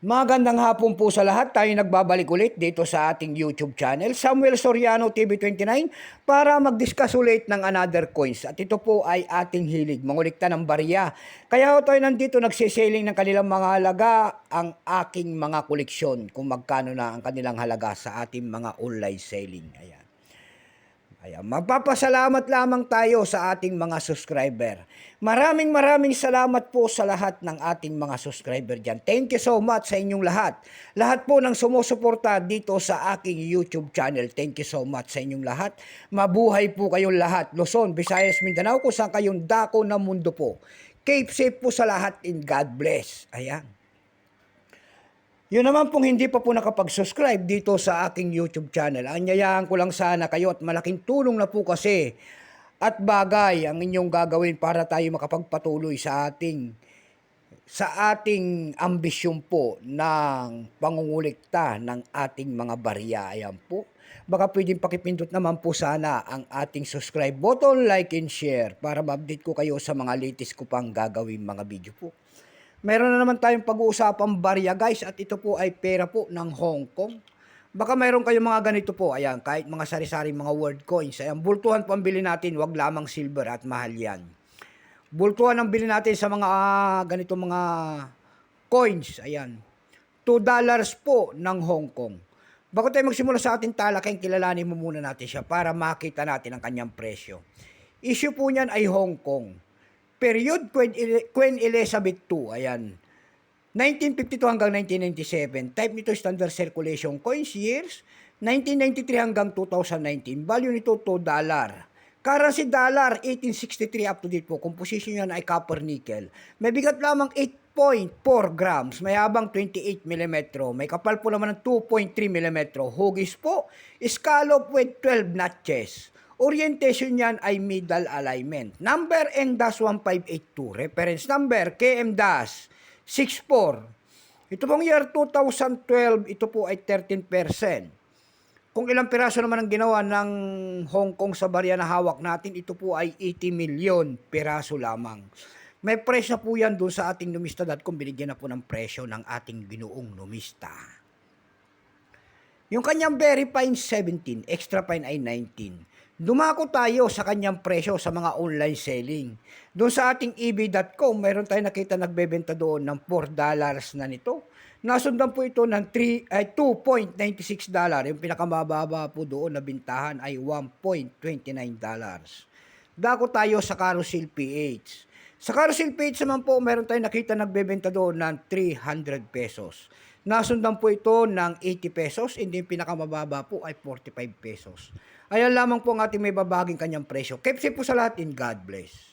Magandang hapon po sa lahat. Tayo nagbabalik ulit dito sa ating YouTube channel, Samuel Soriano TV29, para mag-discuss ulit ng another coins. At ito po ay ating hilig, mangulikta ng barya. Kaya tayo nandito nagsiselling ng kanilang mga halaga, ang aking mga koleksyon, kung magkano na ang kanilang halaga sa ating mga online selling. Ayan. Magpapasalamat lamang tayo sa ating mga subscriber. Maraming salamat po sa lahat ng ating mga subscriber dyan. Thank you so much sa inyong lahat. Lahat po ng sumusuporta dito sa aking YouTube channel. Thank you so much sa inyong lahat. Mabuhay po kayong lahat. Luzon, Visayas, Mindanao, kung saan kayong dako ng mundo po. Keep safe po sa lahat and God bless. Ayan. Yun naman pong hindi pa po nakapag-subscribe dito sa aking YouTube channel. Anyayahan ko lang sana kayo at malaking tulong na po kasi at bagay ang inyong gagawin para tayo makapagpatuloy sa ating ambisyon po ng pangungulikta ng ating mga barya. Ayan po. Baka pwedeng pakipindot naman po sana ang ating subscribe button, like and share para ma-update ko kayo sa mga latest ko pang gagawin mga video po. Meron na naman tayong pag-uusapang barya guys at ito po ay pera po ng Hong Kong. Baka mayroon kayong mga ganito po, ayan, kahit mga sari-sari mga world coins. Ayan, bultuhan po ang bilhin natin, wag lamang silver at mahal yan. Bultuhan ang bilhin natin sa mga ganito mga coins, ayan. $2 po ng Hong Kong. Bago tayo magsimula sa ating talakayin, kilalanin mo muna natin siya para makita natin ang kanyang presyo. Issue po niyan ay Hong Kong. Period Queen Elizabeth II, ayan. 1952 hanggang 1997. Type nito standard circulation coins years. 1993 hanggang 2019. Value nito $2. Currency dollar 1863 up to date po. Composition yan ay copper nickel. May bigat lamang 8.4 grams. May habang 28 mm. May kapal po naman ng 2.3 mm. Hugis po. Scallop with 12 notches. Orientation niyan ay middle alignment. Number N-1582. Reference number KM-64. Ito pong year 2012, ito po ay 13%. Kung ilang piraso naman ang ginawa ng Hong Kong sa barya na hawak natin, ito po ay 80 million piraso lamang. May presyo po yan doon sa ating numista.com. Binigyan na po ng presyo ng ating binuong numista. Yung kanyang very fine 17, extra fine ay 19. Dumako tayo sa kanyang presyo sa mga online selling. Doon sa ating ebay.com, mayroon tayong nakita nagbebenta doon ng $4 na nito. Nasundan po ito ng $2.96. Yung pinakamababa po doon na bintahan ay $1.29. Dako tayo sa Carousel PH. Sa Carousel PH naman po, mayroon tayong nakita nagbebenta doon ng 300 pesos. Nasundan po ito ng 80 pesos, hindi yung pinakamababa po ay 45 pesos. Ayan lamang po ang ating may babaging kanyang presyo. Keep safe po sa lahat and God bless.